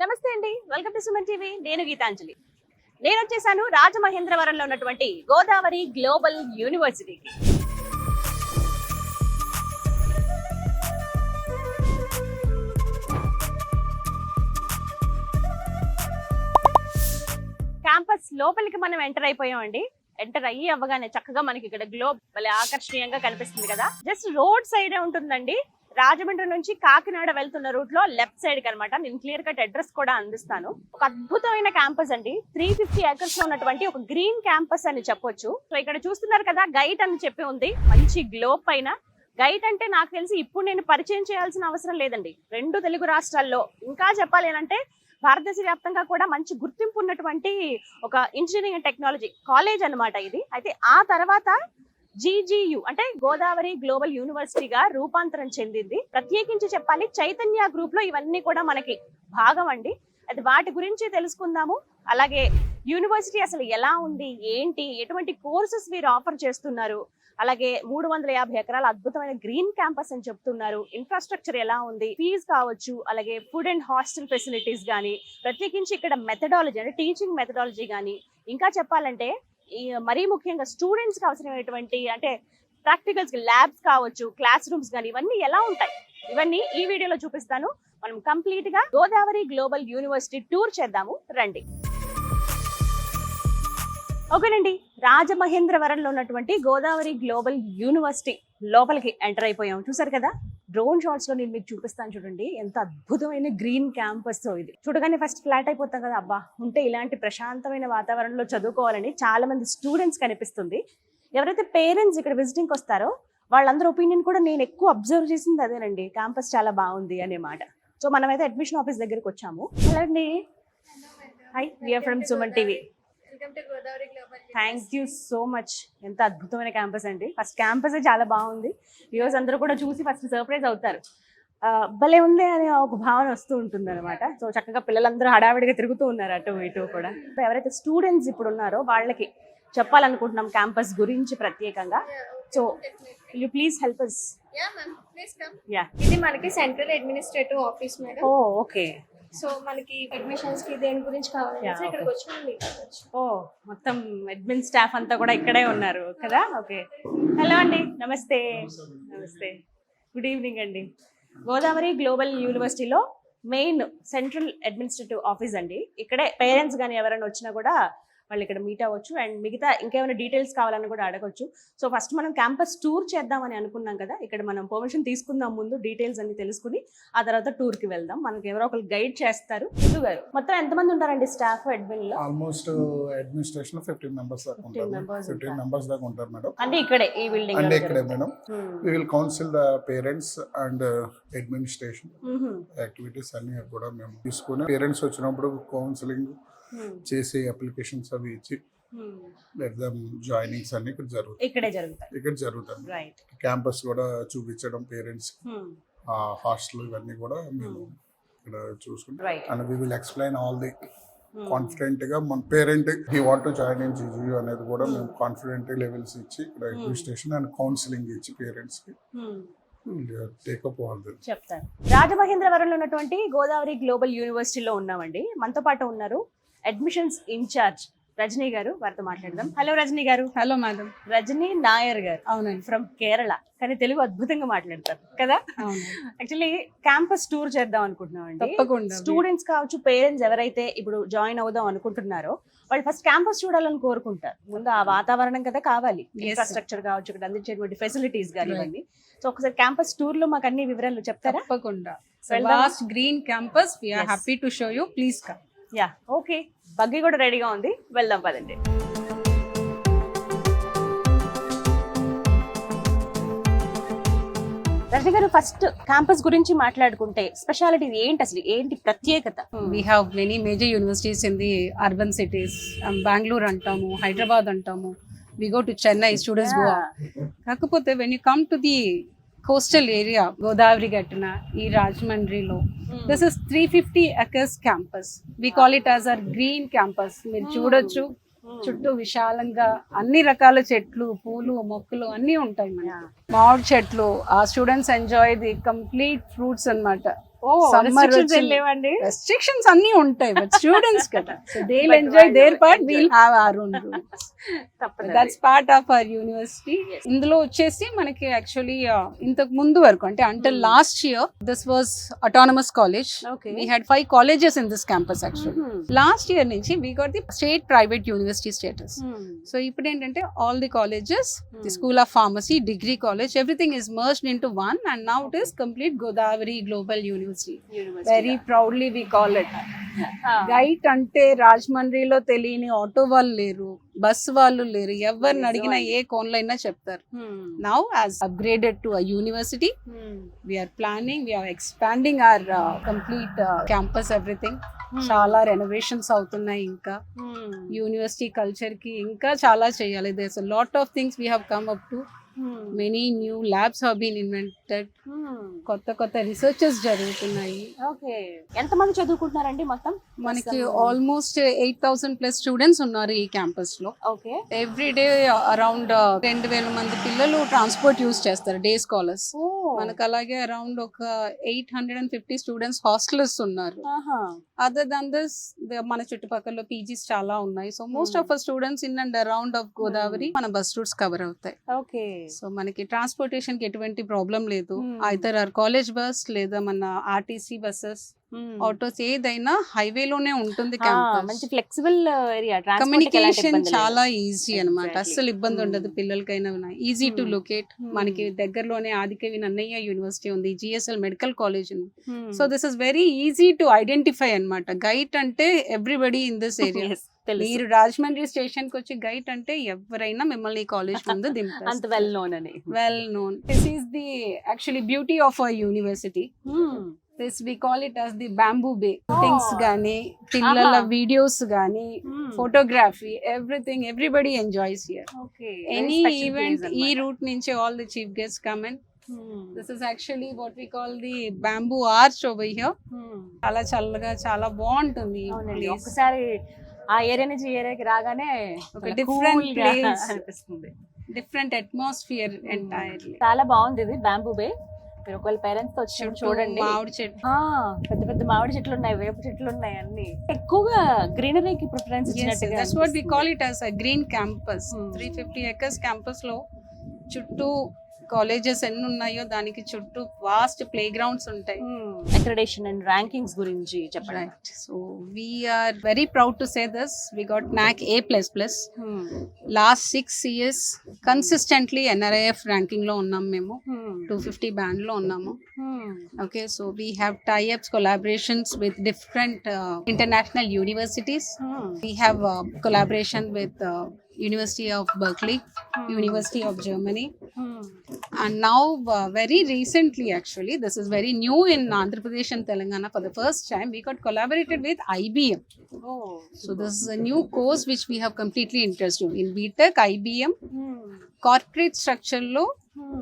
నమస్తే అండి, welcome to Suman TV. నేను గీతాంజలి. నేను వచ్చేసాను రాజమహేంద్రవరంలో ఉన్నటువంటి గోదావరి గ్లోబల్ యూనివర్సిటీకి. క్యాంపస్ లోపలికి మనం ఎంటర్ అయిపోయామండి. ఎంటర్ అవ్వగానే చక్కగా మనకి ఇక్కడ గ్లోబ్ భలే ఆకర్షణీయంగా కనిపిస్తుంది కదా. జస్ట్ రోడ్ సైడే ఉంటుందండి. రాజమండ్రి నుంచి కాకినాడ వెళ్తున్న రూట్ లో లెఫ్ట్ సైడ్ కి అనమాట. నేను క్లియర్ కట్ అడ్రస్ కూడా అందిస్తాను. ఒక అద్భుతమైన క్యాంపస్ అండి. 350 ఏకర్స్ లో ఉన్నటువంటి ఒక గ్రీన్ క్యాంపస్ అని చెప్పొచ్చు. సో ఇక్కడ చూస్తున్నారు కదా, గైట్ అని చెప్పి ఉంది మంచి గ్లోబ్ పైన. గైట్ అంటే నాకు తెలిసి ఇప్పుడు నేను పరిచయం చేయాల్సిన అవసరం లేదండి. 2 తెలుగు రాష్ట్రాల్లో, ఇంకా చెప్పాలి అంటే భారతదేశ వ్యాప్తంగా కూడా మంచి గుర్తింపు ఉన్నటువంటి ఒక ఇంజనీరింగ్ అండ్ టెక్నాలజీ కాలేజ్ అన్నమాట ఇది. అయితే ఆ తర్వాత GGU అంటే గోదావరి గ్లోబల్ యూనివర్సిటీగా రూపాంతరం చెందింది. ప్రత్యేకించి చెప్పాలి, చైతన్య గ్రూప్ లో ఇవన్నీ కూడా మనకి భాగం అండి. అది వాటి గురించి తెలుసుకుందాము. అలాగే యూనివర్సిటీ అసలు ఎలా ఉంది, ఏంటి, ఎటువంటి కోర్సెస్ వీరు ఆఫర్ చేస్తున్నారు, అలాగే 350 ఎకరాల అద్భుతమైన గ్రీన్ క్యాంపస్ అని చెప్తున్నారు. ఇన్ఫ్రాస్ట్రక్చర్ ఎలా ఉంది, ఫీజు కావచ్చు, అలాగే ఫుడ్ అండ్ హాస్టల్ ఫెసిలిటీస్ కానీ, ప్రత్యేకించి ఇక్కడ మెథడాలజీ అంటే టీచింగ్ మెథడాలజీ కానీ, ఇంకా చెప్పాలంటే మరీ ముఖ్యంగా స్టూడెంట్స్ కి అవసరమైనటువంటి అంటే ప్రాక్టికల్స్ ల్యాబ్స్ కావచ్చు, క్లాస్ రూమ్స్ కానీ ఇవన్నీ ఎలా ఉంటాయి, ఇవన్నీ ఈ వీడియోలో చూపిస్తాను. మనం కంప్లీట్ గా గోదావరి గ్లోబల్ యూనివర్సిటీ టూర్ చేద్దాము రండి. ఓకేనండి, రాజమహేంద్రవరంలో ఉన్నటువంటి గోదావరి గ్లోబల్ యూనివర్సిటీ లోపలికి ఎంటర్ అయిపోయాం. చూసారు కదా, డ్రోన్ షాట్స్ లో నేను మీకు చూపిస్తాను. చూడండి ఎంత అద్భుతమైన గ్రీన్ క్యాంపస్. ఇది చూడగానే ఫస్ట్ ఫ్లాట్ అయిపోతాం కదా, అబ్బా ఉంటే ఇలాంటి ప్రశాంతమైన వాతావరణంలో చదువుకోవాలని చాలా మంది స్టూడెంట్స్ కనిపిస్తుంది. ఎవరైతే పేరెంట్స్ ఇక్కడ విజిటింగ్కి వస్తారో వాళ్ళందరూ ఒపీనియన్ కూడా నేను ఎక్కువ అబ్జర్వ్ చేసింది అదేనండి, క్యాంపస్ చాలా బాగుంది అనే మాట. సో మనమైతే అడ్మిషన్ ఆఫీస్ దగ్గరికి వచ్చాము. హలో అండి, hi, we are from Suman TV. Thank you so much. ఎంత అద్భుతమైన క్యాంపస్ అండి. ఫస్ట్ క్యాంపస్ చాలా బాగుంది. వ్యూవర్స్ అందరూ కూడా చూసి ఫస్ట్ సర్ప్రైజ్ అవుతారు. భలే ఉంది అనే ఒక భావన వస్తూ ఉంటుంది అనమాట. సో చక్కగా పిల్లలందరూ హడావిడిగా తిరుగుతూ ఉన్నారు అటు ఇటు కూడా. ఎవరైతే స్టూడెంట్స్ ఇప్పుడు ఉన్నారో వాళ్ళకి చెప్పాలనుకుంటున్నాం క్యాంపస్ గురించి ప్రత్యేకంగా. So you please help us. ఇది మనకి సెంట్రల్ అడ్మినిస్ట్రేటివ్ ఆఫీస్ మేడం. ఓ ఓకే. సో మనకి అడ్మిషన్స్ కి దేని గురించి కావాలి ఇక్కడికి వచ్చి. ఓ మొత్తం అడ్మిన్ స్టాఫ్ అంతా కూడా ఇక్కడే ఉన్నారు కదా. ఓకే, హలో అండి, నమస్తే. నమస్తే, గుడ్ ఈవినింగ్ అండి. గోదావరి గ్లోబల్ యూనివర్సిటీలో మెయిన్ సెంట్రల్ అడ్మినిస్ట్రేటివ్ ఆఫీస్ అండి. ఇక్కడే పేరెంట్స్ కానీ ఎవరైనా వచ్చినా కూడా వాళ్ళు ఇక్కడ మీట్ అవ్వచ్చు. అండ్ మిగతా ఇంకేమైనా డీటెయిల్స్ కావాలని కూడా అడగచ్చు. సో ఫస్ట్ మనం క్యాంపస్ టూర్ చేద్దామని అనుకున్నాం కదా. ఇక్కడ మనం పర్మిషన్ తీసుకుందాం, ముందు డీటెయిల్స్ అన్ని తెలుసుకుని ఆ తర్వాత టూర్ కి వెళ్దాం. మనకి ఎవరో ఒకరు గైడ్ చేస్తారు. హిందూ గారు, మొత్తం ఎంతమంది ఉంటారండి స్టాఫ్ అడ్మిన్ లో? ఆల్మోస్ట్ అడ్మినిస్ట్రేషన్ 15 మెంబర్స్ దాకా ఉంటారు. 15 మెంబర్స్ దాకా ఉంటారు మేడం. అంటే ఇక్కడే ఈ బిల్డింగ్ అంటే ఇక్కడే madam. We will counsel the parents and administration activities అన్ని కూడా మేము తీసుకుని, పేరెంట్స్ వచ్చినప్పుడు కౌన్సిలింగ్ చేసే అప్లికేషన్స్ అవి ఇచ్చి జాయినింగ్స్ అన్ని ఇక్కడ జరుగుతాయి. క్యాంపస్ కూడా చూపించడం పేరెంట్స్, హాస్టల్ ఇవన్నీ కూడా మేము ఇక్కడ చూసుకుంటాం. And we will explain all the confident గా మన parent he want to join in GGU అనేది కూడా మేము కాన్ఫిడెంట్ లెవెల్స్ ఇచ్చి ఇక్కడ అడ్మినిస్ట్రేషన్ అండ్ కౌన్సిలింగ్ ఇచ్చి పేరెంట్స్ కి చెప్తాను. రాజమహేంద్రవరంలో ఉన్నటువంటి గోదావరి గ్లోబల్ యూనివర్సిటీలో ఉన్నామండి. మనతో పాటు ఉన్నారు అడ్మిషన్స్ ఇన్ఛార్జ్ రజనీ గారు, వారితో మాట్లాడదాం. హలో రజనీ గారు. Hello madam. రజనీ నాయర్ గారు. అవునండి, ఫ్రమ్ కేరళ, కానీ తెలుగు అద్భుతంగా మాట్లాడతారు కదా. యాక్చువల్లీ క్యాంపస్ టూర్ చేద్దాం అనుకుంటున్నాం అండి. తప్పకుండా. స్టూడెంట్స్ కావచ్చు, పేరెంట్స్ ఎవరైతే ఇప్పుడు జాయిన్ అవుదాం అనుకుంటున్నారో వాళ్ళు ఫస్ట్ క్యాంపస్ చూడాలని కోరుకుంటారు. ముందు ఆ వాతావరణం కదా కావాలి, ఇన్ఫ్రాస్ట్రక్చర్ కావచ్చు, ఇక్కడ అందించేటువంటి ఫెసిలిటీస్ కానివ్వండి. సో ఒకసారి క్యాంపస్ టూర్ లో మాకు అన్ని వివరాలు చెప్తారా? తప్పకుండా. Vast green campus, we are happy to show you, please come. Yeah okay, buggy కూడా రెడీగా ఉంది, వెళ్దాం పదండి. రజనీ గారు, ఫస్ట్ క్యాంపస్ గురించి మాట్లాడుకుంటే స్పెషాలిటీ ఏంటి, అసలు ఏంటి ప్రత్యేకత? We have many major universities in the urban cities. Bengaluru అంటాము, హైదరాబాద్ అంటాము, we go to Chennai, students Goa. కాకపోతే when you come to the coastal area, Godavari గట్టున ఈ రాజమండ్రిలో, this is 350 acres campus. We call it as our green campus. మీరు చూడొచ్చు, చుట్టూ విశాలంగా అన్ని రకాల చెట్లు, పూలు, మొక్కలు అన్నీ ఉంటాయి. మన మామిడి చెట్లు, ఆ students enjoy the complete fruits అన్నమాట. ఓ restrictions ఏం లేవండి. రెస్ట్రిక్షన్స్ అన్ని ఉంటాయి బట్ స్టూడెంట్స్ కదా so they will enjoy their part will have our own rooms తప్పదు. That's part of our university. ఇందులో వచ్చేసి మనకి యాక్చువల్లీ ఇంతకు ముందు వరకు అంటే until last year this was autonomous college. Okay. We had 5 colleges in this campus actually. Last year నుంచి we got the state private university status. So ఇప్పుడు ఏంటంటే all the colleges, the School of Pharmacy, Degree College, everything is merged into one and now it is complete Godavari Global University. Very proudly we call it. GIET అంటే రాజమండ్రిలో తెలియని auto వాళ్ళు లేరు, bus వాళ్ళు లేరు, ఎవరిని అడిగినా ఏ కోన్లో అయినా చెప్తారు. Now as upgraded to a university we are planning, we are expanding our complete campus everything. చాలా రెనోవేషన్స్ అవుతున్నాయి. ఇంకా యూనివర్సిటీ కల్చర్ కి ఇంకా చాలా చేయాలి. There's a lot of things we have come up to. Many new labs have been invented. కొత్త researches జరుగుతున్నాయి. Okay, ఎంతమంది చదువుకుంటున్నారండి మొత్తం? మనకి ఆల్మోస్ట్ 8,000 ప్లస్ స్టూడెంట్స్ ఉన్నారు ఈ క్యాంపస్ లో. ఓకే, ఎవ్రీ డే అరౌండ్ 2,000 మంది పిల్లలు ట్రాన్స్పోర్ట్ యూస్ చేస్తారు, డే స్కాలర్స్. మనకు అలాగే అరౌండ్ ఒక 850 స్టూడెంట్స్ హాస్టల్స్ ఉన్నారు. అదర్ దాన్ దిస్ మన చుట్టుపక్కల పీజీస్ చాలా ఉన్నాయి. So most of our students in and around of Godavari మన బస్ రూట్స్ కవర్ అవుతాయి. ఓకే, సో మనకి ట్రాన్స్పోర్టేషన్ కి ఎటువంటి ప్రాబ్లం లేదు. ఐదర్ ఆర్ కాలేజ్ బస్ లేదా మన ఆర్టీసీ బస్సెస్, ఆటోస్ ఏదైనా హైవే లోనే ఉంటుంది. మంచి ఫ్లెక్సిబుల్ ఏరియా, కమ్యూనికేషన్ చాలా ఈజీ అన్నమాట. అస్సలు ఇబ్బంది ఉండదు పిల్లలకైనా. Easy to locate. మనకి దగ్గరలోనే ఆదికవి నన్నయ్య యూనివర్సిటీ ఉంది, జిఎస్ఎల్ మెడికల్ కాలేజ్ ఉంది. So this is very easy to identify అన్నమాట. గైట్ అంటే ఎవ్రీబడి ఇన్ దిస్ ఏరియా. మీరు రాజమండ్రి స్టేషన్ కి వచ్చి గైట్ అంటే ఎవరైనా మిమ్మల్ని కాలేజ్ ముందు దింపారు. అంత వెల్ నోన్ అని. Well known. This is the actually beauty of our university. This we call it as the bamboo bay. Things gaani, పిల్లల వీడియోస్ గానీ, photography, everything, everybody enjoys here. Okay, Any event ఈ route నుంచి all the chief guests come in. This is actually what we call the bamboo arch over here. చాలా చల్లగా చాలా బాగుంటుంది. ఒకసారి ఆ ఏరియా నుంచి ఏరియాకి రాగానే ఒక డిఫరెంట్ ప్లేస్ అనిపిస్తుంది, డిఫరెంట్ అట్మాస్ఫియర్ ఎంటైర్లీ. చాలా బాగుంది ఇది బ్యాంబూ బే. మీరు ఒకవేళ పేరెంట్స్ తో వచ్చి చూడండి. మామిడి చెట్టు, పెద్ద పెద్ద మామిడి చెట్లు ఉన్నాయి, వేప చెట్లు ఉన్నాయి, అన్ని ఎక్కువగా గ్రీనరీకి ప్రిఫరెన్స్ ఇచ్చినట్టుగా. That's what we call it as a green campus. 350 acres campus లో చుట్టూ కాలేజెస్ ఎన్ని ఉన్నాయో దానికి చుట్టూ వాస్ట్ ప్లే గ్రౌండ్స్ ఉంటాయి. అక్రెడిటేషన్ అండ్ ర్యాంకింగ్స్ గురించి చెప్పండి. Right. So we are very proud to say this. We got NAC A++. Last 6 years consistently NRIF ranking లో ఉన్నాం మేము. 250 band లో ఉన్నాము. Okay, so we have tie-ups, collaborations with different international universities. We have collaboration with University of Berkeley, University of Germany, and now very recently, actually this is very new in Andhra Pradesh and Telangana. For the first time we got collaborated with IBM. So this is a new course which we have completely interested in BTech IBM. Corporate structure లో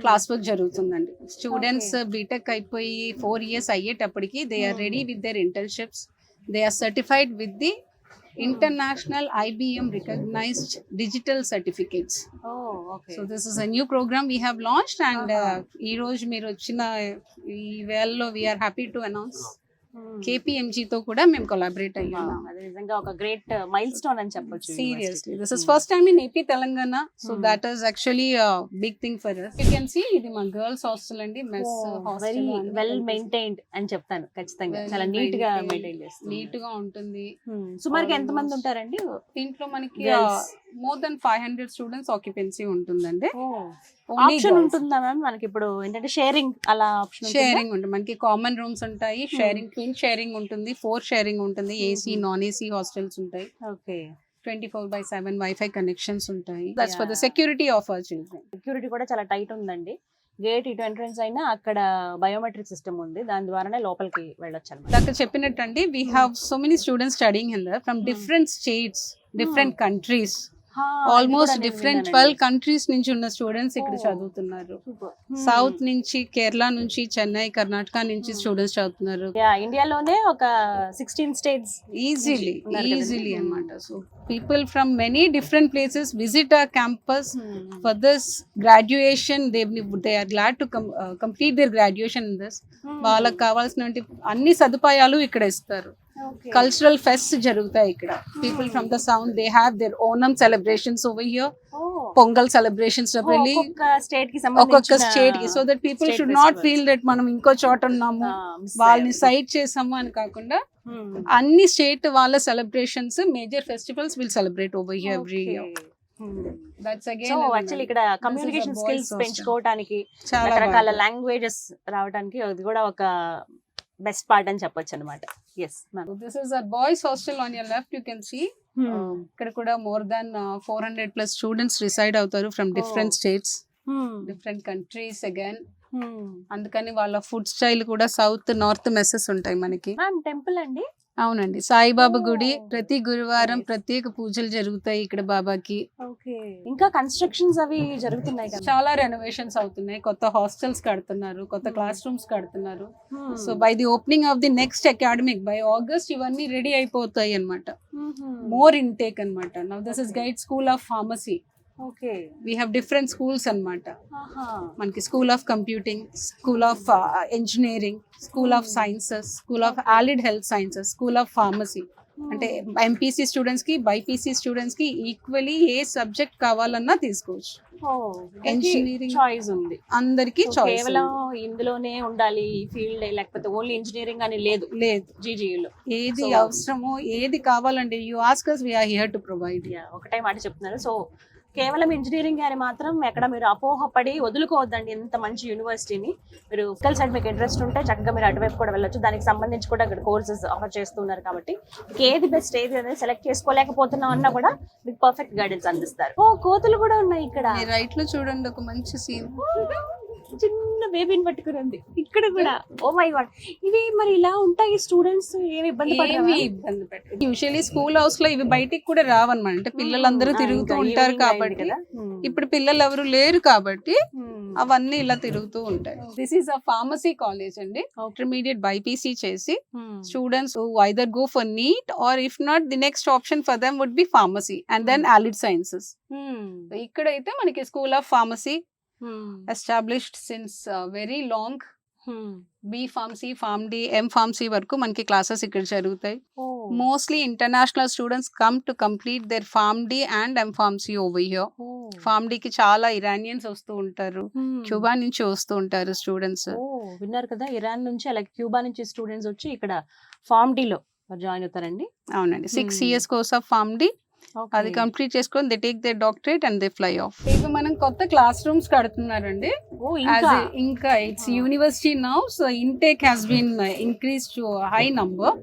class work జరుగుతుందండి. Students BTech అయిపోయి 4 years అయ్యేటప్పటికి they are ready with their internships. They are certified with the international IBM recognized digital certificates. Okay. So this is a new program we have launched and ee roju meer ochina ee vello we are happy to announce KPMG తో కూడా మేము collaborate అయ్యాము. అది నిజంగా ఒక great mile stone అని చెప్పొచ్చు. Seriously, this is first time in AP Telangana, so that is actually a big thing for us. You can see ఇది మా గర్ల్స్ హాస్టల్ అండి, mess hostel. Very well maintained అని చెప్తాను ఖచ్చితంగా. చాలా నీట్ గా మెయింటైన్ చేస్తారు, నీట్ గా ఉంటుంది. సుమారుగా ఎంత మంది ఉంటారండి దీంట్లో? మనకి మోర్ దెన్ 500 స్టూడెంట్స్ ఆక్యుపెన్సీ ఉంటుందండి. ఆప్షన్ ఉంటుందా మ్యామ్ మనకి? ఇప్పుడు ఏంటంటే షేరింగ్, అలా ఆప్షన్ షేరింగ్ ఉంటుంది. మనకి కామన్ రూమ్స్ ఉంటాయి, షేరింగ్, ట్విన్ షేరింగ్ ఉంటుంది, 4 షేరింగ్ ఉంటుంది, ఏసీ నాన్ ఏసీ హాస్టల్స్ ఉంటాయి. ఓకే, 24/7 వైఫై కనెక్షన్స్ ఉంటాయి. That's for the security of our children. Security కూడా చాలా టైట్ ఉందండి. గేట్ ఇటు ఎంట్రన్స్ అయినా అక్కడ బయోమెట్రిక్ సిస్టమ్ ఉంది, దాని ద్వారానే లోపలికి వెళ్ళొచ్చు అన్నమాట. డాక్టర్ చెప్పినట్టండి, we have so many students studying here from different states, different countries. Almost different 12 countries నుంచి ఉన్న స్టూడెంట్స్ ఇక్కడ చదువుతున్నారు. సౌత్ నుంచి, కేరళ నుంచి, చెన్నై, కర్ణాటక నుంచి స్టూడెంట్స్ చదువుతున్నారు. ఇండియాలోనే ఒక 16 స్టేట్స్ ఈజీలీ అన్నమాట. So people from many different places visit our campus for this graduation. They are glad to complete their graduation in this. వాళ్ళకి కావాల్సిన అన్ని సదుపాయాలు ఇక్కడ ఇస్తారు. కల్చరల్ ఫెస్ట్ జరుగుతాయి ఇక్కడ. People from the south they have their Onam celebrations over here. Pongal celebrations ఒక్కొక్క state కి, so that people should not feel that మనం ఇంకో చోట ఉన్నాము, వాళ్ళని సైట్ చేసాము అని కాకుండా అన్ని స్టేట్ వాళ్ళ celebrations, major festivals will celebrate over here every year. That's again actually ఇక్కడ కమ్యూనికేషన్ స్కిల్స్ పెంచుకోవడానికి, రకరకాల లాంగ్వేజెస్ రావడానికి అది కూడా ఒక బెస్ట్ పార్ట్ అని చెప్పొచ్చు అనమాట. Yes ma'am, this is our boys hostel. On your left you can see ఇక్కడ కూడా మోర్ దాన్ 400+ స్టూడెంట్స్ రిసైడ్ అవుతారు from different states, different countries again. అందుకని వాళ్ళ ఫుడ్ స్టైల్ కూడా సౌత్ నార్త్ మెస్సెస్ ఉంటాయి మనకి. మ్యామ్ టెంపుల్ అండి? అవునండి, సాయిబాబా గుడి. ప్రతి గురువారం ప్రత్యేక పూజలు జరుగుతాయి ఇక్కడ బాబాకి. ఇంకా కన్స్ట్రక్షన్స్ అవి జరుగుతున్నాయి కదా, చాలా రెనోవేషన్స్ అవుతున్నాయి. కొత్త హాస్టల్స్ కడుతున్నారు, కొత్త క్లాస్ రూమ్స్ కడుతున్నారు. So by the opening of the next academic, by August ఇవన్నీ రెడీ అయిపోతాయి అన్నమాట. మోర్ ఇంటేక్ అన్నమాట. Now this is GIET school of pharmacy. We have different schools అన్నమాట. మనకి school of computing, school of engineering, school of sciences, school of allied health sciences, school of pharmacy. అంటే MPC students కి, BiPC students కి equally ఏ subject కావాలన్నా తీసుకోవచ్చు. Engineering choice ఉంది అందరికి. కేవలం ఇందులోనే ఉండాలి ఈ ఫీల్డ్, లేకపోతే ఓన్లీ ఇంజనీరింగ్ అని లేదు. జీజీయూలో ఏది అవసరమో, ఏది కావాలంటే you ask us, we are here to provide. ఒకటే మాట చెప్తున్నారు. సో కేవలం ఇంజనీరింగ్ అని మాత్రం ఎక్కడ మీరు అపోహపడి వదులుకోవద్దండి. ఎంత మంచి యూనివర్సిటీని, మీరు ఫిజికల్ సైడ్ మీకు ఇంట్రెస్ట్ ఉంటే చక్కగా మీరు అటువైపు కూడా వెళ్ళొచ్చు. దానికి సంబంధించి కూడా ఇక్కడ కోర్సెస్ ఆఫర్ చేస్తున్నారు కాబట్టి ఏది బెస్ట్, ఏది అనేది సెలెక్ట్ చేసుకోలేకపోతున్నాం అన్నా కూడా మీకు పర్ఫెక్ట్ గైడెన్స్ అందిస్తారు. కోతులు కూడా ఉన్నాయి ఇక్కడ. రైట్ లో చూడండి, ఒక మంచి సీన్. చిన్న బేబీని పట్టుకుని ఉంది ఇక్కడ కూడా. ఓ మై గాడ్, ఇవి మరి ఇలా ఉంటాయి. స్టూడెంట్స్ ఏమి ఇబ్బంది పెట్టారు. యూజువల్లీ స్కూల్ హౌస్ లో ఇవి బయటికి కూడా రావన్నమాట. అంటే పిల్లలందరూ తిరుగుతూ ఉంటారు కాబట్టి. ఇప్పుడు పిల్లలు ఎవరు లేరు కాబట్టి అవన్నీ ఇలా తిరుగుతూ ఉంటాయి. This is a pharmacy college అండి. ఇంటర్మీడియట్ బైపీసీ చేసి students either go for NEET or if not the next option for them would be pharmacy and then allied sciences. ఇక్కడైతే మనకి school of pharmacy established since very long. B pharmacy, Pharm D, M pharmacy వరకు మనకి classes ఇక్కడ జరుగుతాయి. Mostly international students come to complete their Pharm D and M pharmacy over here. Pharm D కి చాలా Iranians వస్తూ ఉంటారు, Cuba నుంచి వస్తూ ఉంటారు స్టూడెంట్స్. విన్నారు కదా, ఇరాన్ నుంచి అలాగే క్యూబా నుంచి స్టూడెంట్స్ వచ్చి ఇక్కడ ఫార్మ్ డి లో జాయిన్ అవుతారండి. అవునండి, 6 years course of Pharm D. అది కంప్లీట్ చేసుకొని they take their doctorate and they fly off. ఇవి మనం కొత్త క్లాస్ రూమ్స్ కడుతున్నారండి. ఇంకా it's university now, so intake has been increase to high number.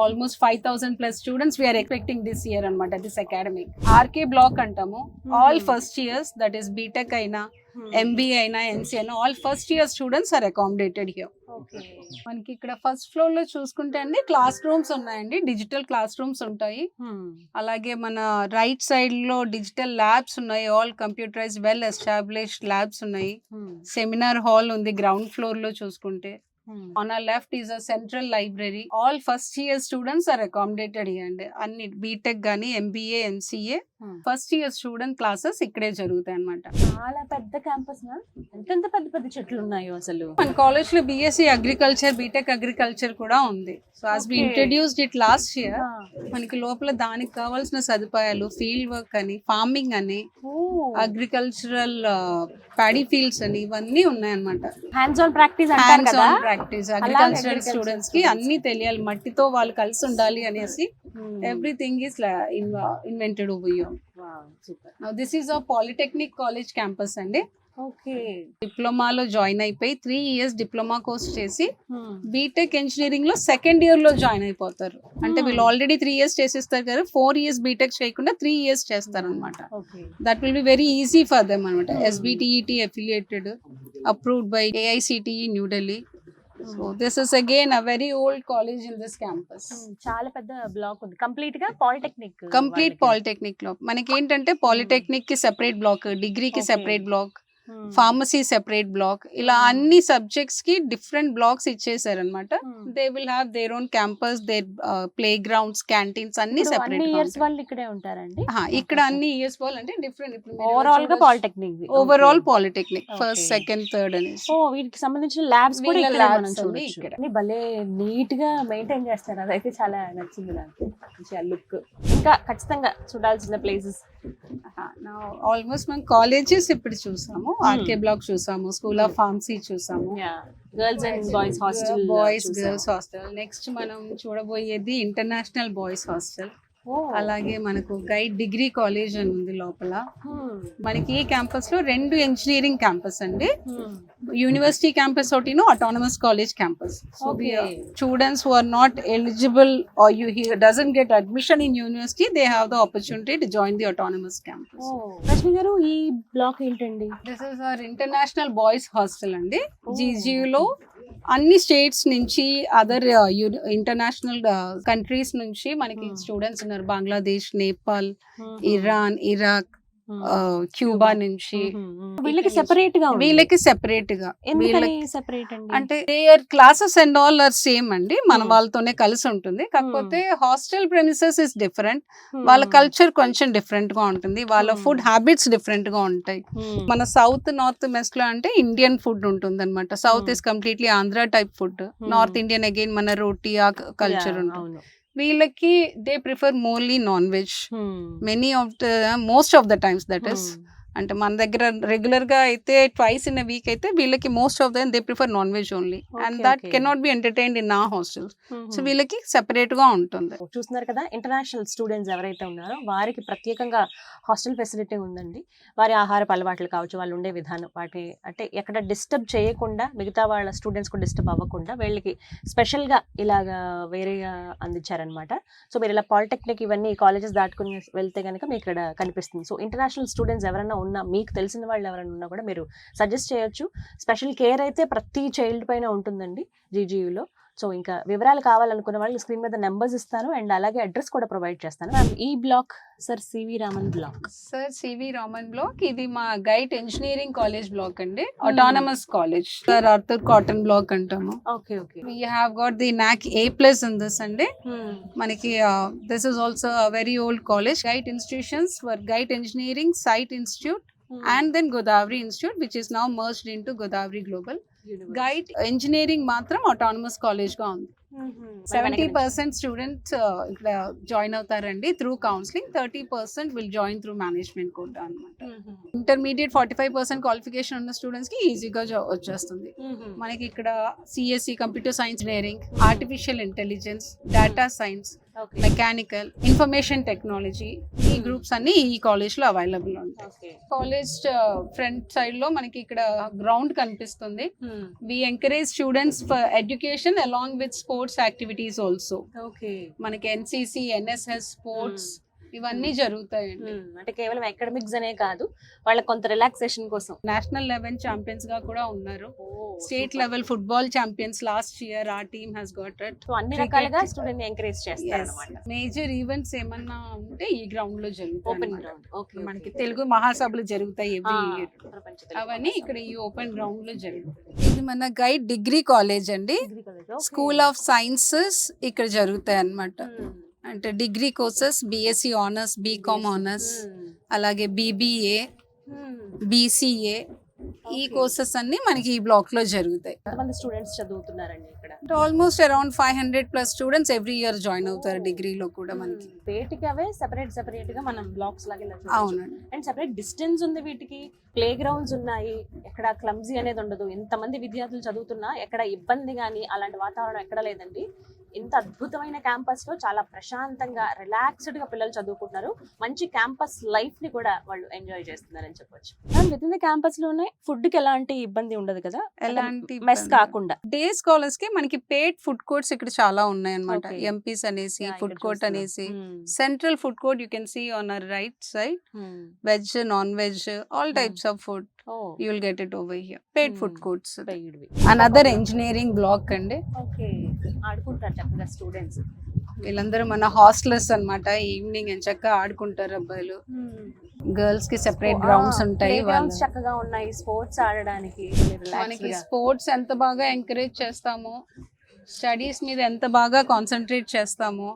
Almost 5,000+ students we are expecting this year అనమాట. This academic RK block అంటాము. All first years, that is BTech అయినా, MBA అయినా, MC అయినా, all first year students are accommodated here. మనకి ఇక్కడ first floor లో చూసుకుంటే అండి క్లాస్ రూమ్స్ ఉన్నాయండి, డిజిటల్ క్లాస్ రూమ్స్ ఉంటాయి. అలాగే మన రైట్ సైడ్ లో డిజిటల్ ల్యాబ్స్ ఉన్నాయి, all computerised well established labs ఉన్నాయి. సెమినార్ హాల్ ఉంది గ్రౌండ్ ఫ్లోర్ లో చూసుకుంటే. On our left is a central library. All first year students are accommodated here and అన్ని బీటెక్ గానీ, MBA, MCA first year student classes ఇక్కడే జరుగుతాయి అన్నమాట. చాలా పెద్ద క్యాంపస్. ఎంత పెద్ద పెద్ద చెట్లు ఉన్నాయో అసలు. మన కాలేజ్ లో బీఎస్సీ అగ్రికల్చర్, బీటెక్ అగ్రికల్చర్ కూడా ఉంది. So as we introduced it last year, మనకి లోపల దానికి కావాల్సిన సదుపాయాలు, ఫీల్డ్ వర్క్ అని, ఫార్మింగ్ అని, అగ్రికల్చరల్ ప్యాడీ ఫీల్డ్స్ అని ఇవన్నీ ఉన్నాయన్నమాట. Hands on practice agricultural students కి అన్ని తెలియాలి, మట్టితో వాళ్ళు కలిసి ఉండాలి అనేసి everything is invented over here. Now this is a polytechnic college campus అండి. డిప్లొమాలో జాయిన్ అయిపోయి 3 years డిప్లొమా కోర్స్ చేసి బీటెక్ ఇంజనీరింగ్ లో సెకండ్ ఇయర్ లో జాయిన్ అయిపోతారు. అంటే వీళ్ళు ఆల్రెడీ 3 years చేసేస్తారు కదా, 4 years బీటెక్ చేయకుండా 3 years చేస్తారు అనమాట. That will be very easy for them అనమాట. SBTET affiliated, approved by AICTE new Delhi. So this is again a very old college in this campus. చాలా పెద్ద బ్లాక్ ఉంది, కంప్లీట్ గా పాలిటెక్నిక్. కంప్లీట్ పాలిటెక్నిక్ లో మనకి ఏంటంటే పాలిటెక్నిక్ కి సెపరేట్ బ్లాక్, డిగ్రీకి separate block, pharmacy separate block, ఇలా అన్ని సబ్జెక్ట్స్ కి డిఫరెంట్ బ్లాక్స్ ఇచ్చేసారు అనమాట. They will have their own campus, their playgrounds, canteens అన్ని సెపరేట్. ఇయర్స్ వాళ్ళు ఇక్కడే ఉంటారండి. ఇక్కడ అన్ని ఇయర్స్ వాళ్ళు అంటే డిఫరెంట్. ఓవరాల్ గా polytechnic, overall polytechnic first, second, third అనేసి. ఓ వీటికి సంబంధించిన ల్యాబ్స్ కూడా ఇక్కడ labs మనం అన్ని చూడొచ్చు. ఇక్కడ. అన్ని భలే నీట్ గా మెయింటైన్ చేస్తారు, అదైతే చాలా నచ్చింది నాకు. మంచిగా లుక్. ఇంకా ఖచ్చితంగా చూడాల్సిన ప్లేసెస్ ఆల్మోస్ట్ మనం కాలేజెస్ ఇప్పుడు చూసాము. ఆర్కే బ్లాక్ చూసాము, స్కూల్ ఆఫ్ ఫార్మసీ చూసాము, girls and boys hostel, boys girls hostel. Next మనం చూడబోయేది ఇంటర్నేషనల్ బాయ్స్ హాస్టల్. అలాగే మనకు గైడ్ డిగ్రీ కాలేజ్ అని ఉంది లోపల. మనకి ఈ క్యాంపస్ లో 2 ఇంజనీరింగ్ క్యాంపస్ అండి, యూనివర్సిటీ క్యాంపస్ ఒకటిను autonomous college campus. So students who are not eligible or you doesn't get admission in university, they have the opportunity to join the autonomous campus. Rashmi గారు, ఈ బ్లాక్ ఏంటండి? This is our international boys hostel అండి. జీజీయూలో అన్ని states నుంచి, other international countries నుంచి మనకి students ఉన్నారు. Bangladesh, Nepal, Iran, Iraq, Cuba నుంచి. వీళ్ళకి సెపరేట్ గా, వీళ్ళకి సెపరేట్ గా. సెపరేట్ అండి అంటే their classes and all are same అండి, మన వాళ్ళతోనే కలిసి ఉంటుంది. కాకపోతే హాస్టల్ ప్రెమిసెస్ ఇస్ డిఫరెంట్, వాళ్ళ కల్చర్ కొంచెం డిఫరెంట్ గా ఉంటుంది, వాళ్ళ ఫుడ్ హ్యాబిట్స్ డిఫరెంట్ గా ఉంటాయి. మన సౌత్, నార్త్ వెస్ట్ లో అంటే ఇండియన్ ఫుడ్ ఉంటుంది అనమాట. South is completely Andhra type food, north Indian again మన రోటీ ఆ కల్చర్ ఉంటుంది. వీళ్ళకి they prefer morely non veg most of the times. That is అంటే మన దగ్గర రెగ్యులర్ గా అయితే ట్వైస్ ఇన్ అ వీక్ అయితే, వీళ్ళకి most of them they prefer non veg only, and that cannot be entertained in our hostels. So వీళ్ళకి separate గా ఉంటుంది. చూస్తున్నారు కదా, ఇంటర్నేషనల్ స్టూడెంట్స్ ఎవరైతే ఉన్నారో వారికి ప్రత్యేకంగా హాస్టల్ ఫెసిలిటీ ఉందండి. వారి ఆహారపు అలవాట్లు కావచ్చు, వాళ్ళు ఉండే విధానం, వాటి అంటే ఎక్కడ డిస్టర్బ్ చేయకుండా, మిగతా వాళ్ళ స్టూడెంట్స్ కూడా డిస్టర్బ్ అవ్వకుండా వీళ్ళకి స్పెషల్ గా ఇలాగా వేరేగా అందించారనమాట. సో మీరు ఇలా పాలిటెక్నిక్ ఇవన్నీ కాలేజెస్ దాటుకుని వెళ్తే కనుక మీకు ఇక్కడ కనిపిస్తుంది. సో ఇంటర్నేషనల్ స్టూడెంట్స్ ఎవరైనా ఉన్నా, మీకు తెలిసిన వాళ్ళు ఎవరైనా ఉన్నా కూడా మీరు సజెస్ట్ చేయొచ్చు. స్పెషల్ కేర్ అయితే ప్రతి చైల్డ్ పైన ఉంటుందండి జీజీయూలో. సో ఇంకా వివరాలు కావాలనుకున్న వాళ్ళు స్క్రీన్ మీద నెంబర్స్ ఇస్తాను, అండ్ అలాగే అడ్రస్ కూడా ప్రొవైడ్ చేస్తాను. ఈ block sir C V Raman block. Sir C V Raman block ఇది మా గైట్ ఇంజనీరింగ్ కాలేజ్ బ్లాక్ అండి, autonomous college. Sir Arthur Cotton block అంటాము. Okay okay. We have got the NAC A+ in this అండి. మనకి this is also a very old college. GIET institutions for GIET engineering, సైట్ institute, and then Godavari Institute, which is now merged into Godavari Global. GIET engineering మాత్రం autonomous college గా ఉంది. 70% students ఇక్కడ జాయిన్ అవుతారండి through counselling, 30% will join through management quota అనమాట. Intermediate 45% qualification ఉన్న students కి ఈజీగా వచ్చేస్తుంది. మనకి ఇక్కడ CSC, computer science, engineering, artificial intelligence, data science, mechanical, information technology, ఈ గ్రూప్స్ అన్ని ఈ కాలేజ్ లో అవైలబుల్ ఉంటాయి. కాలేజ్ ఫ్రంట్ సైడ్ లో మనకి ఇక్కడ గ్రౌండ్ కనిపిస్తుంది. We encourage students for education along with sports activities also. మనకి ఎన్సిసి, ఎన్ఎస్ఎస్, స్పోర్ట్స్ ఇవన్నీ జరుగుతాయండి. అంటే కేవలం అకాడమిక్స్ అనే కాదు, వాళ్ళకి కొంత రిలాక్సేషన్ కోసం. నేషనల్ లెవెల్ ఛాంపియన్స్ గా కూడా ఉన్నారు, state level football champions last year the team has got it. So అన్ని రకాలుగా స్టూడెంట్ ని ఎంకరేజ్ చేస్తారు అన్నమాట. మేజర్ ఈవెంట్స్ ఏమన్నా ఉంటే ఈ గ్రౌండ్ లో జరుగుతాయి. Open ground. ఓకే. మనకి తెలుగు మహాసభలు జరుగుతాయి ఎవ్రీ ఇయర్, అవన్నీ ఇక్కడ ఈ ఓపెన్ గ్రౌండ్ లో జరుగుతాయి. ఇది మన గైడ్ డిగ్రీ కాలేజ్ అండి, స్కూల్ ఆఫ్ సైన్సెస్ ఇక్కడ జరుగుతాయి అన్నమాట. అంటే degree courses BSc honours, BCom honours, అలాగే బీబీఏ, బీసీఏ, ఈ కోర్సెస్ అన్ని మనకి ఈ బ్లాక్ లో జరుగుతాయి. ఎంతమంది స్టూడెంట్స్ చదువుతున్నారండి ఇక్కడ? Almost around 500+ students every year join అవుతారు డిగ్రీలో కూడా. మనకి వేటికి అవే సెపరేట్ గా మనం బ్లాక్స్ లాగా. అవునండి. అండ్ సెపరేట్ డిస్టెన్స్ ఉంది వీటికి, ప్లే గ్రౌండ్స్ ఉన్నాయి, ఎక్కడ క్లమ్జీ అనేది ఉండదు. ఎంతమంది విద్యార్థులు చదువుతున్నా ఎక్కడ ఇబ్బంది కానీ అలాంటి వాతావరణం ఎక్కడ లేదండి. ఇంత అద్భుతమైన క్యాంపస్ లో చాలా ప్రశాంతంగా రిలాక్స్డ్ గా పిల్లలు చదువుకుంటున్నారు. మంచి క్యాంపస్ లైఫ్ ని కూడా వాళ్ళు ఎంజాయ్ చేస్తున్నారని చెప్పొచ్చు. విత్ ఇన్ ద క్యాంపస్ లోనే ఫుడ్ కి ఎలాంటి ఇబ్బంది ఉండదు కదా, ఎలాంటి మెస్ కాకుండా. డే స్కాలర్స్ కి మనకి పేడ్ ఫుడ్ కోర్ట్స్ ఇక్కడ చాలా ఉన్నాయి అన్నమాట. Okay. ఎంపీస్ అనేసి Yeah, ఫుడ్ ఇక్కడ కోర్ట్ చూస్తున్నాం. అనేసి central food court you can see on our right side. Veg, non veg, all types of food you will get it over here. Paid food courts. Another engineering block అండి. Okay, ఆడుకుంటారు చక్కగా students. వీళ్ళందరూ మన hostellers అన్నమాట. Evening చక్కగా ఆడుకుంటారు అబ్బాయిలు. Girls కి సెపరేట్ గ్రౌండ్స్ ఉంటాయి. గ్రౌండ్స్ చక్కగా ఉన్నాయి స్పోర్ట్స్ ఆడడానికి. మనకి స్పోర్ట్స్ ఎంత బాగా ఎంకరేజ్ చేస్తామో, స్టడీస్ మీద ఎంత బాగా కాన్సన్ట్రేట్ చేస్తామో,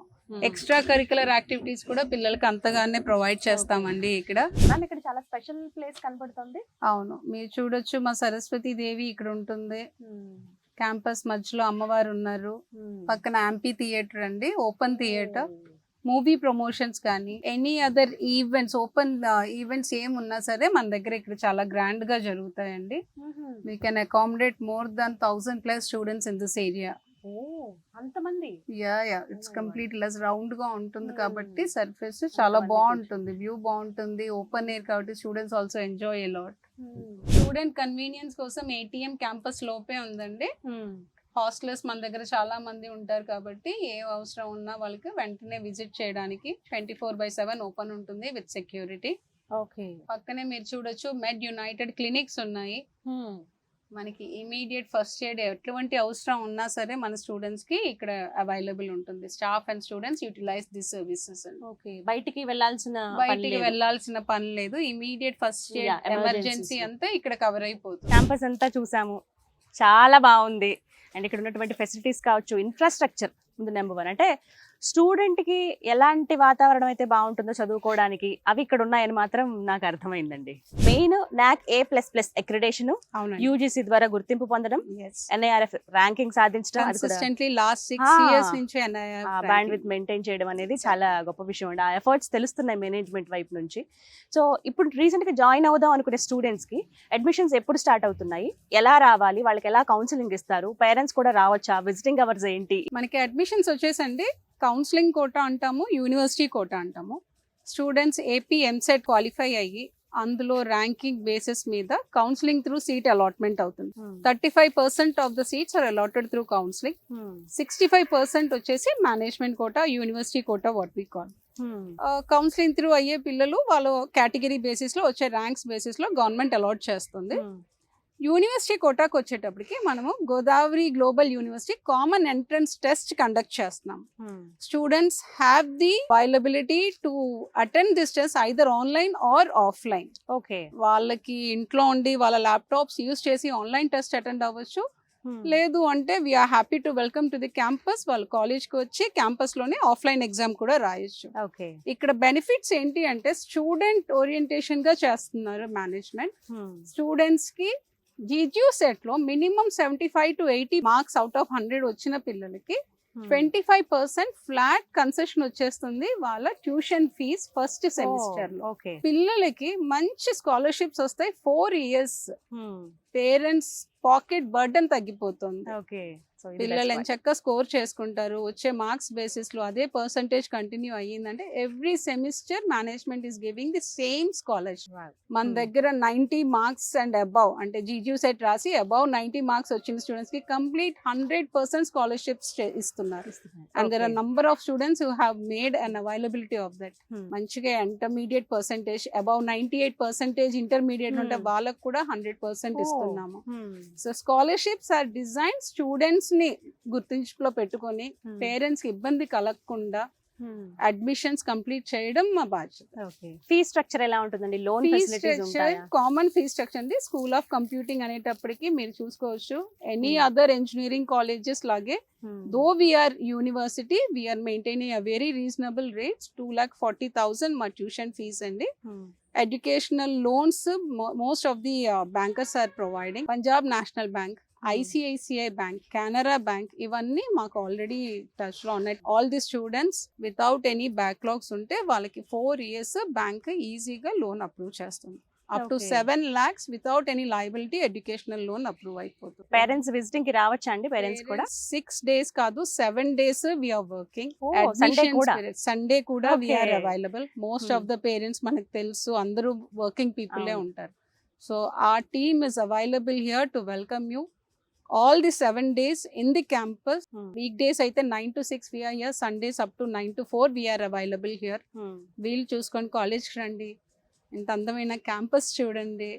ఎక్స్ట్రా కరికులర్ యాక్టివిటీస్ కూడా పిల్లలకి అంతగానే ప్రొవైడ్ చేస్తామండి ఇక్కడ. మ్యామ్ ఇక్కడ చాలా స్పెషల్ ప్లేస్ కనపడుతుంది. అవును, మీరు చూడొచ్చు మా సరస్వతి దేవి ఇక్కడ ఉంటుంది. క్యాంపస్ మధ్యలో అమ్మవారు ఉన్నారు. పక్కన యాంపీ థియేటర్ అండి, ఓపెన్ థియేటర్. మూవీ ప్రమోషన్స్ కానీ any other events, open events ఏమున్నా సరే మన దగ్గర ఇక్కడ చాలా గ్రాండ్ గా జరుగుతాయండి. We can accommodate more than 1000+ students in this area. అంతమంది? Yeah it's complete less round గా ఉంటుంది కాబట్టి సర్ఫేస్ చాలా బాగుంటుంది, వ్యూ బాగుంటుంది, ఓపెన్ ఎయిర్ కాబట్టి students also enjoy a lot. Student convenience కోసం ATM క్యాంపస్ లోపే ఉందండి. హాస్టలర్స్ మన దగ్గర చాలా మంది ఉంటారు కాబట్టి ఏ అవసరం ఉన్నా వాళ్ళకి వెంటనే విజిట్ చేయడానికి 24/7 ఓపెన్ ఉంటుంది విత్ సెక్యూరిటీ. ఓకే, పక్కనే మీరు చూడొచ్చు మెడ్ యునైటెడ్ క్లినిక్స్ ఉన్నాయి. మనకి ఇమీడియట్ ఫస్ట్ ఎయిడ్ ఎటువంటి అవసరం ఉన్నా సరే మన స్టూడెంట్స్ కి ఇక్కడ అవైలబుల్ ఉంటుంది. Staff and students utilise this services. Okay, బయటికి వెళ్ళాల్సిన పని లేదు. ఇమీడియట్ ఫస్ట్ ఎయిడ్ ఎమర్జెన్సీ అంతా ఇక్కడ కవర్ అయిపోతుంది. క్యాంపస్ అంతా చూసాము, చాలా బాగుంది. అండ్ ఇక్కడ ఉన్నటువంటి ఫెసిలిటీస్ కావచ్చు, ఇన్ఫ్రాస్ట్రక్చర్ ముందు నెంబర్ 1. అంటే స్టూడెంట్ కి ఎలాంటి వాతావరణం అయితే బాగుంటుందో చదువుకోవడానికి అవి ఇక్కడ ఉన్నాయని మాత్రం నాకు అర్థమైందండి. Main NAAC A++ accreditation, UGC ద్వారా గుర్తింపు పొందడం, NIRF ర్యాంకింగ్ సాధించడం, లాస్ట్ 6 years నుంచి బ్యాండ్ విత్ మెయింటైన్ చేయడం అనేది చాలా గొప్ప విషయం అండి. ఆ ఎఫర్ట్స్ తెలుస్తున్నాయి మేనేజ్మెంట్ వైపు నుంచి. సో ఇప్పుడు రీసెంట్ గా జాయిన్ అవుదాం అనుకునే స్టూడెంట్స్ కి అడ్మిషన్స్ ఎప్పుడు స్టార్ట్ అవుతున్నాయి, ఎలా రావాలి, వాళ్ళకి ఎలా కౌన్సిలింగ్ ఇస్తారు, పేరెంట్స్ కూడా రావచ్చా, విజిటింగ్ అవర్స్ ఏంటి? మనకి అడ్మిషన్స్ వచ్చేసండి కౌన్సిలింగ్ కోటా అంటాము, యూనివర్సిటీ కోటా అంటాము. స్టూడెంట్స్ AP MSET క్వాలిఫై అయ్యి అందులో ర్యాంకింగ్ బేసిస్ మీద కౌన్సిలింగ్ త్రూ సీట్ అలాట్మెంట్ అవుతుంది. 35% of the seats are allotted through counselling. 65% వచ్చేసి management quota, university quota what we call. Counselling through అయ్యే పిల్లలు వాళ్ళు కేటగిరీ బేసిస్ లో వచ్చే ర్యాంక్స్ బేసిస్ లో గవర్నమెంట్ అలాట్ చేస్తుంది. యూనివర్సిటీ కోటాకు వచ్చేటప్పటికి మనము Godavari global university common entrance test conduct చేస్తున్నాం. Students have the availability to attend this test either online or offline. Okay, వాళ్ళకి ఇంట్లో ఉండి వాళ్ళ ల్యాప్టాప్స్ యూజ్ చేసి ఆన్లైన్ టెస్ట్ అటెండ్ అవ్వచ్చు. లేదు అంటే we're happy to welcome to the campus. వాళ్ళు కాలేజ్ కి వచ్చి క్యాంపస్ లోనే ఆఫ్లైన్ ఎగ్జామ్ కూడా రాయొచ్చు. ఇక్కడ బెనిఫిట్స్ ఏంటి అంటే స్టూడెంట్ ఓరియంటేషన్ గా చేస్తున్నారు మేనేజ్మెంట్. స్టూడెంట్స్ కి GGU సెట్ లో minimum 75 to 80 marks out of 100 వచ్చిన పిల్లలకి 25% ఫ్లాట్ కన్సెషన్ వచ్చేస్తుంది వాళ్ళ ట్యూషన్ ఫీజ్ ఫస్ట్ సెమిస్టర్ లో. పిల్లలకి మంచి స్కాలర్షిప్స్ వస్తాయి. 4 years పేరెంట్స్ పాకెట్ బర్డెన్ తగ్గిపోతుంది. పిల్లలు ఎంచక్క స్కోర్ చేసుకుంటారు. వచ్చే మార్క్స్ బేసిస్ లో అదే పర్సంటేజ్ కంటిన్యూ అయ్యిందంటే every semester management is giving the same scholarship. మన దగ్గర 90 మార్క్స్ అండ్ అబౌవ్ అంటే GGU సెట్ రాసి అబౌవ్ 90 మార్క్స్ వచ్చిన స్టూడెంట్స్ కి కంప్లీట్ 100% స్కాలర్షిప్స్ ఇస్తున్నారు. And there are number of students who have made an availability of that. మంచిగా intermediate percentage above 98% intermediate ఉంటే వాళ్ళకు కూడా 100% ఇస్తున్నాము. So scholarships are design students ని గుర్తింపులో పెట్టుకొని పేరెంట్స్ కి ఇబ్బంది కలగకుండా అడ్మిషన్స్ కంప్లీట్ చేయడం మా బాధ్యత. ఫీ స్ట్రక్చర్ ఎలా ఉంటుందండి? లోన్ కామన్ ఫీ స్ట్రక్చర్ అండి. స్కూల్ ఆఫ్ కంప్యూటింగ్ అనేటప్పటికి మీరు చూసుకోవచ్చు ఎనీ అదర్ ఇంజనీరింగ్ కాలేజెస్ లాగే though we are university we are maintaining a very reasonable rates. 2,40,000 మా ట్యూషన్ ఫీజ్ అండి. Educational loans most of the bankers are providing. Punjab National Bank, ICICI Bank, Canara Bank ఇవన్నీ మాకు already touch లో ఉన్నాయి. All the students without any backlogs ఉంటే వాళ్ళకి 4 years bank ఈజీగా loan approve చేస్తుంది. Up to Okay. 7 lakhs without any liability educational loan approve అయిపోతుంది. Parents visiting కి రావచ్చా అండి? పేరెంట్స్ కూడా 6 days కాదు 7 days we're working. Oh, Sunday కూడా? సండే కూడా we're Okay. Available. Most of the parents మనకు తెలుసు, అందరూ వర్కింగ్ పీపులే అవును. ఉంటారు. సో ఆ team is available here to welcome you all the 7 days in the campus. Weekdays అయితే 9 to 6 we are here, Sundays up to 9 to 4 we are available here. వీళ్ళు చూసుకొని కాలేజ్కి రండి, ఇంత అందమైన క్యాంపస్ చూడండి.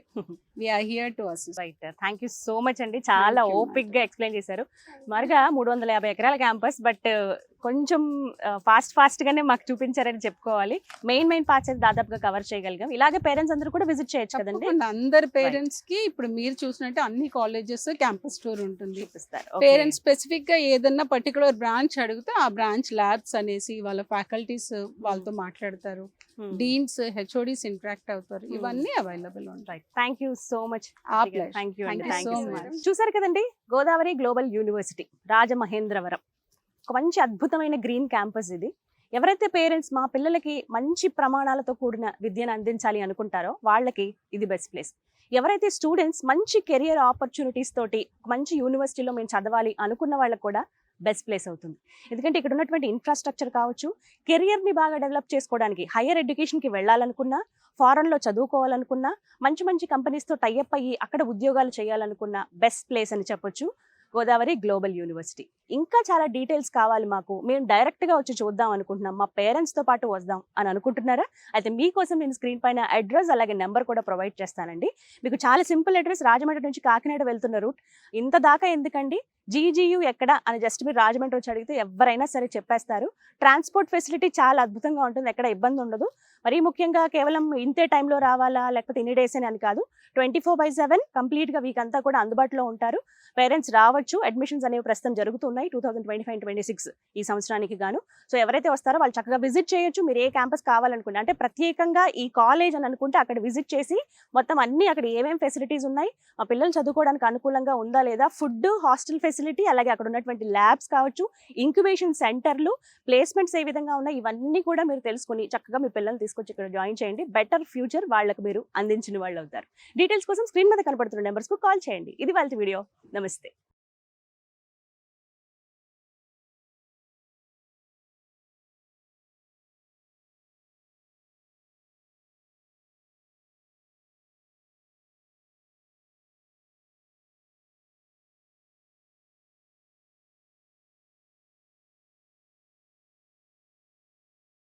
we are here to assist. Right, thank you so much అండి. చాలా Thank you, ఓపిక్ గా ఎక్స్ప్లెయిన్ చేశారు. మరిగా 350 ఎకరాల క్యాంపస్, బట్ కొంచెం ఫాస్ట్ గానే మాకు చూపించారని చెప్పుకోవాలి. మెయిన్ పార్ట్స్ అయితే దాదాపుగా కవర్ చేయగలిగాం. ఇలాగే పేరెంట్స్ అందరూ కూడా విజిట్ చేయొచ్చు కదండి. తప్పకుండా అందరి పేరెంట్స్ కి ఇప్పుడు మీరు చూసినట్టు అన్ని కాలేజెస్ క్యాంపస్ టూర్ ఉంటుంది. చూపిస్తారు. పేరెంట్స్ స్పెసిఫిక్ గా ఏదన్నా పర్టికులర్ బ్రాంచ్ అడిగితే ఆ బ్రాంచ్ ల్యాబ్స్ అనేసి వాళ్ళ ఫ్యాకల్టీస్ వాళ్ళతో మాట్లాడతారు, డీన్స్ హెచ్ఓడీస్ ఇంటరాక్ట్ అవుతారు. ఇవన్నీ అవైలబుల్ ఉంటాయి. Thank you so much. ఆ ప్లేస్. థ్యాంక్ యూ అండి. Thank you thank so you much. చూసారు కదండి, గోదావరి గ్లోబల్ యూనివర్సిటీ రాజమహేంద్రవరం, ఒక మంచి అద్భుతమైన గ్రీన్ క్యాంపస్ ఇది. ఎవరైతే పేరెంట్స్ మా పిల్లలకి మంచి ప్రమాణాలతో కూడిన విద్యను అందించాలి అనుకుంటారో వాళ్ళకి ఇది బెస్ట్ ప్లేస్. ఎవరైతే స్టూడెంట్స్ మంచి కెరియర్ ఆపర్చునిటీస్ తోటి మంచి యూనివర్సిటీలో మేము చదవాలి అనుకున్న వాళ్ళకి కూడా బెస్ట్ ప్లేస్ అవుతుంది. ఎందుకంటే ఇక్కడ ఉన్నటువంటి ఇన్ఫ్రాస్ట్రక్చర్ కావచ్చు, కెరియర్ని బాగా డెవలప్ చేసుకోవడానికి, హైయర్ ఎడ్యుకేషన్కి వెళ్ళాలనుకున్నా, ఫారెన్లో చదువుకోవాలనుకున్నా, మంచి కంపెనీస్తో టైఅప్ అయ్యి అక్కడ ఉద్యోగాలు చేయాలనుకున్న బెస్ట్ ప్లేస్ అని చెప్పొచ్చు గోదావరి గ్లోబల్ యూనివర్సిటీ. ఇంకా చాలా డీటెయిల్స్ కావాలి మాకు, మేము డైరెక్ట్గా వచ్చి చూద్దాం అనుకుంటున్నాం, మా పేరెంట్స్తో పాటు వద్దాం అని అనుకుంటున్నారా? అయితే మీకోసం నేను స్క్రీన్ పైన అడ్రస్ అలాగే నెంబర్ కూడా ప్రొవైడ్ చేస్తానండి. మీకు చాలా సింపుల్ అడ్రస్, రాజమండ్రి నుంచి కాకినాడ వెళ్తున్న రూట్. ఇంత దాకా ఎందుకండి, జీజీయూ ఎక్కడ అని జస్ట్ మీరు రాజమండ్రి వచ్చి అడిగితే ఎవరైనా సరే చెప్పేస్తారు. ట్రాన్స్పోర్ట్ ఫెసిలిటీ చాలా అద్భుతంగా ఉంటుంది, ఎక్కడ ఇబ్బంది ఉండదు. మరీ ముఖ్యంగా కేవలం ఇంతే టైంలో రావాలా లేకపోతే ఇన్ని డేస్ అని కాదు, 24/7 కంప్లీట్గా వీక్ అంతా కూడా అందుబాటులో ఉంటారు. పేరెంట్స్ రావచ్చు. అడ్మిషన్స్ అనేవి ప్రస్తుతం జరుగుతున్నాయి 2025-26 ఈ సంవత్సరానికి గాను. సో ఎవరైతే వస్తారో వాళ్ళు చక్కగా విజిట్ చేయొచ్చు. మీరు ఏ క్యాంపస్ కావాలనుకుంటే, అంటే ప్రత్యేకంగా ఈ కాలేజ్ అని అనుకుంటే అక్కడ విజిట్ చేసి మొత్తం అన్ని అక్కడ ఏమేమి ఫెసిలిటీస్ ఉన్నాయి, మా పిల్లలు చదువుకోవడానికి అనుకూలంగా ఉందా లేదా, ఫుడ్, హాస్టల్ ఫెసిలిటీ, అలాగే అక్కడ ఉన్నటువంటి ల్యాబ్స్ కావచ్చు, ఇంక్యుబేషన్ సెంటర్లు, ప్లేస్మెంట్స్ ఏ విధంగా ఉన్నాయి, ఇవన్నీ కూడా మీరు తెలుసుకుని చక్కగా మీ పిల్లల్ని తీసుకొచ్చి ఇక్కడ జాయిన్ చేయండి. బెటర్ ఫ్యూచర్ వాళ్ళకి మీరు అందించిన వాళ్ళు అవుతారు. డీటెయిల్స్ కోసం స్క్రీన్ మీద కనపడుతున్న నెంబర్స్కు కాల్ చేయండి. ఇది వాళ్ళ వీడియో. నమస్తే.